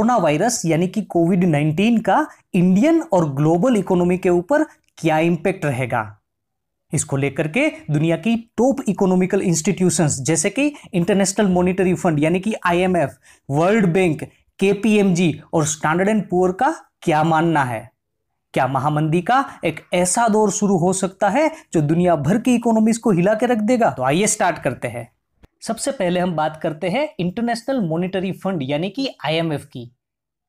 Corona virus यानी कि कोविड-19 का इंडियन और ग्लोबल इकोनॉमी के ऊपर क्या इंपैक्ट रहेगा। इसको लेकर के दुनिया की टॉप इकोनॉमिकल इंस्टीट्यूशंस जैसे कि इंटरनेशनल मॉनिटरी फंड यानी कि IMF, वर्ल्ड बैंक, KPMG और स्टैंडर्ड एंड पुअर का क्या मानना है। क्या महामंदी का एक ऐसा दौर शुरू हो सकता है जो दुनिया भर की इकोनॉमीज को हिला के रख देगा। तो आइए स्टार्ट करते हैं। सबसे पहले हम बात करते हैं इंटरनेशनल मॉनिटरी फंड यानी कि IMF की,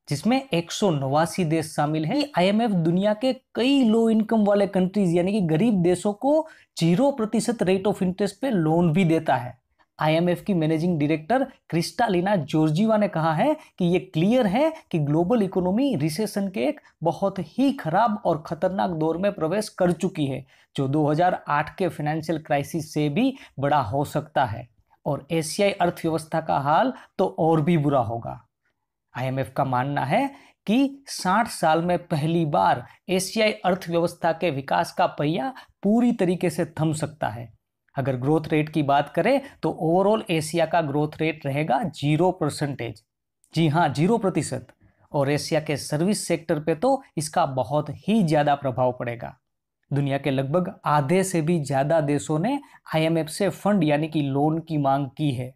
जिसमें 189 देश शामिल हैं। IMF दुनिया के कई लो इनकम वाले कंट्रीज यानी कि गरीब देशों को 0% रेट ऑफ इंटरेस्ट पे लोन भी देता है। IMF की मैनेजिंग डायरेक्टर क्रिस्टालिना जॉर्जीवा ने कहा है कि ये क्लियर है कि ग्लोबल इकोनॉमी रिसेशन के एक बहुत ही खराब और खतरनाक दौर में प्रवेश कर चुकी है, जो 2008 के फाइनेंशियल क्राइसिस से भी बड़ा हो सकता है और एशियाई अर्थव्यवस्था का हाल तो और भी बुरा होगा। IMF का मानना है कि 60 साल में पहली बार एशियाई अर्थव्यवस्था के विकास का पहिया पूरी तरीके से थम सकता है। अगर ग्रोथ रेट की बात करें तो ओवरऑल एशिया का ग्रोथ रेट रहेगा 0%। जी हाँ, 0%। और एशिया के सर्विस सेक्टर पे तो इसका बहुत ही ज़्यादा प्रभाव पड़ेगा। दुनिया के लगभग आधे से भी ज़्यादा देशों ने IMF से फंड यानी कि लोन की मांग की है।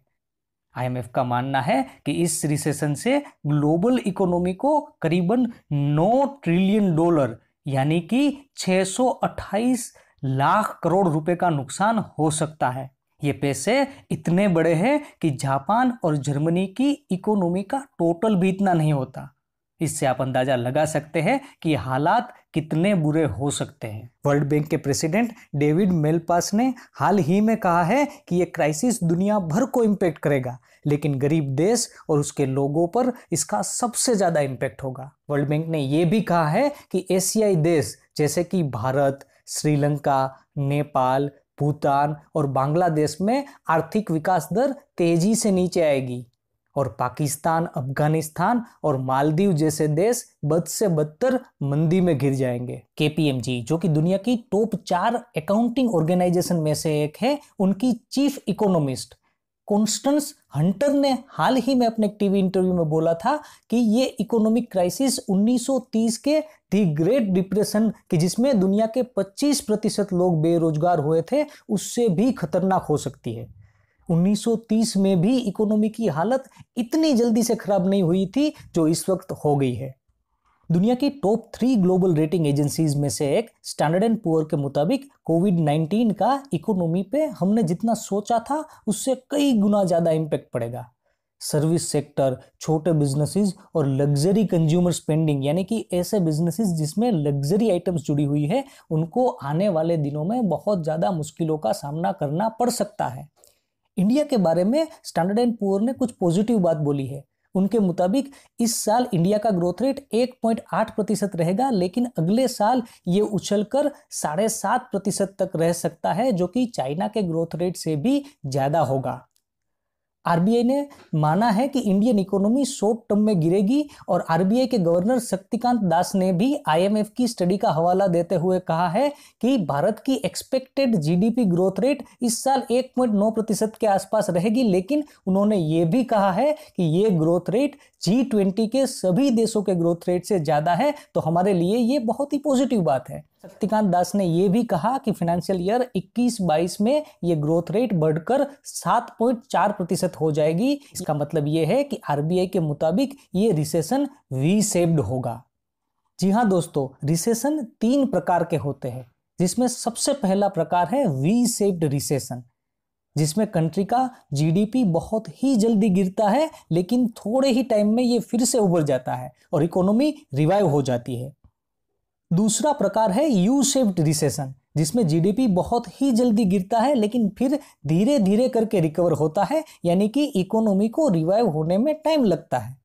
IMF का मानना है कि इस रिसेशन से ग्लोबल इकोनॉमी को करीबन $9 ट्रिलियन यानी कि 628 लाख करोड़ रुपए का नुकसान हो सकता है। ये पैसे इतने बड़े हैं कि जापान और जर्मनी की इकोनॉमी का टोटल भी इतना नहीं होता। इससे आप अंदाजा लगा सकते हैं कि हालात कितने बुरे हो सकते हैं। वर्ल्ड बैंक के प्रेसिडेंट डेविड मेलपास ने हाल ही में कहा है कि यह क्राइसिस दुनिया भर को इम्पैक्ट करेगा, लेकिन गरीब देश और उसके लोगों पर इसका सबसे ज्यादा इम्पैक्ट होगा। वर्ल्ड बैंक ने यह भी कहा है कि एशियाई देश जैसे कि भारत, श्रीलंका, नेपाल, भूटान और बांग्लादेश में आर्थिक विकास दर तेजी से नीचे आएगी और पाकिस्तान, अफगानिस्तान और मालदीव जैसे देश बद से बदतर मंदी में घिर जाएंगे। KPMG जो कि दुनिया की टॉप 4 अकाउंटिंग ऑर्गेनाइजेशन में से एक है, उनकी चीफ इकोनॉमिस्ट कॉन्स्टेंस हंटर ने हाल ही में अपने टीवी इंटरव्यू में बोला था कि ये इकोनॉमिक क्राइसिस 1930 के दी ग्रेट डिप्रेशन की, जिसमें दुनिया के 25% लोग बेरोजगार हुए थे, उससे भी खतरनाक हो सकती है। 1930 में भी इकोनॉमी की हालत इतनी जल्दी से खराब नहीं हुई थी जो इस वक्त हो गई है। दुनिया की टॉप 3 ग्लोबल रेटिंग एजेंसीज में से एक स्टैंडर्ड एंड पुअर के मुताबिक कोविड-19 का इकोनॉमी पे हमने जितना सोचा था उससे कई गुना ज्यादा इम्पैक्ट पड़ेगा। सर्विस सेक्टर, छोटे बिजनेसेस और लग्जरी कंज्यूमर स्पेंडिंग यानी कि ऐसे बिजनेसेस जिसमें लग्जरी आइटम्स जुड़ी हुई है, उनको आने वाले दिनों में बहुत ज्यादा मुश्किलों का सामना करना पड़ सकता है। इंडिया के बारे में स्टैंडर्ड एंड पुअर ने कुछ पॉजिटिव बात बोली है। उनके मुताबिक इस साल इंडिया का ग्रोथ रेट 1.8% रहेगा, लेकिन अगले साल ये उछलकर 7.5% तक रह सकता है, जो कि चाइना के ग्रोथ रेट से भी ज्यादा होगा। RBI ने माना है कि इंडियन इकोनॉमी शॉर्ट टर्म में गिरेगी और RBI के गवर्नर शक्तिकांत दास ने भी IMF की स्टडी का हवाला देते हुए कहा है कि भारत की एक्सपेक्टेड GDP ग्रोथ रेट इस साल 1.9% के आसपास रहेगी, लेकिन उन्होंने ये भी कहा है कि ये ग्रोथ रेट G20 के सभी देशों के ग्रोथ रेट से ज्यादा है, तो हमारे लिए ये बहुत ही पॉजिटिव बात है। शक्तिकांत दास ने यह भी कहा कि फाइनेंशियल ईयर 21-22 में ये ग्रोथ रेट बढ़कर 7.4% हो जाएगी। इसका मतलब यह है कि RBI के मुताबिक ये रिसेशन वी शेप्ड होगा। जी हाँ दोस्तों, रिसेशन 3 प्रकार के होते हैं, जिसमें सबसे पहला प्रकार है वी शेप्ड रिसेशन, जिसमें कंट्री का GDP बहुत ही जल्दी गिरता है, लेकिन थोड़े ही टाइम में ये फिर से उभर जाता है और इकोनॉमी रिवाइव हो जाती है। दूसरा प्रकार है यू शेप्ड रिसेशन, जिसमें GDP बहुत ही जल्दी गिरता है लेकिन फिर धीरे धीरे करके रिकवर होता है, यानी कि इकोनॉमी को रिवाइव होने में टाइम लगता है।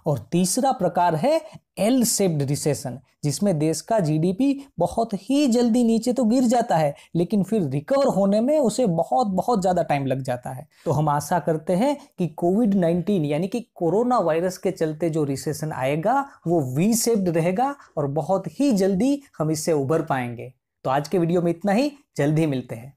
और तीसरा प्रकार है एल शेप्ड रिसेशन, जिसमें देश का GDP बहुत ही जल्दी नीचे तो गिर जाता है, लेकिन फिर रिकवर होने में उसे बहुत बहुत ज़्यादा टाइम लग जाता है। तो हम आशा करते हैं कि कोविड-19 यानी कि कोरोना वायरस के चलते जो रिसेशन आएगा वो वी शेप्ड रहेगा और बहुत ही जल्दी हम इससे उभर पाएंगे। तो आज के वीडियो में इतना ही, जल्द ही मिलते हैं।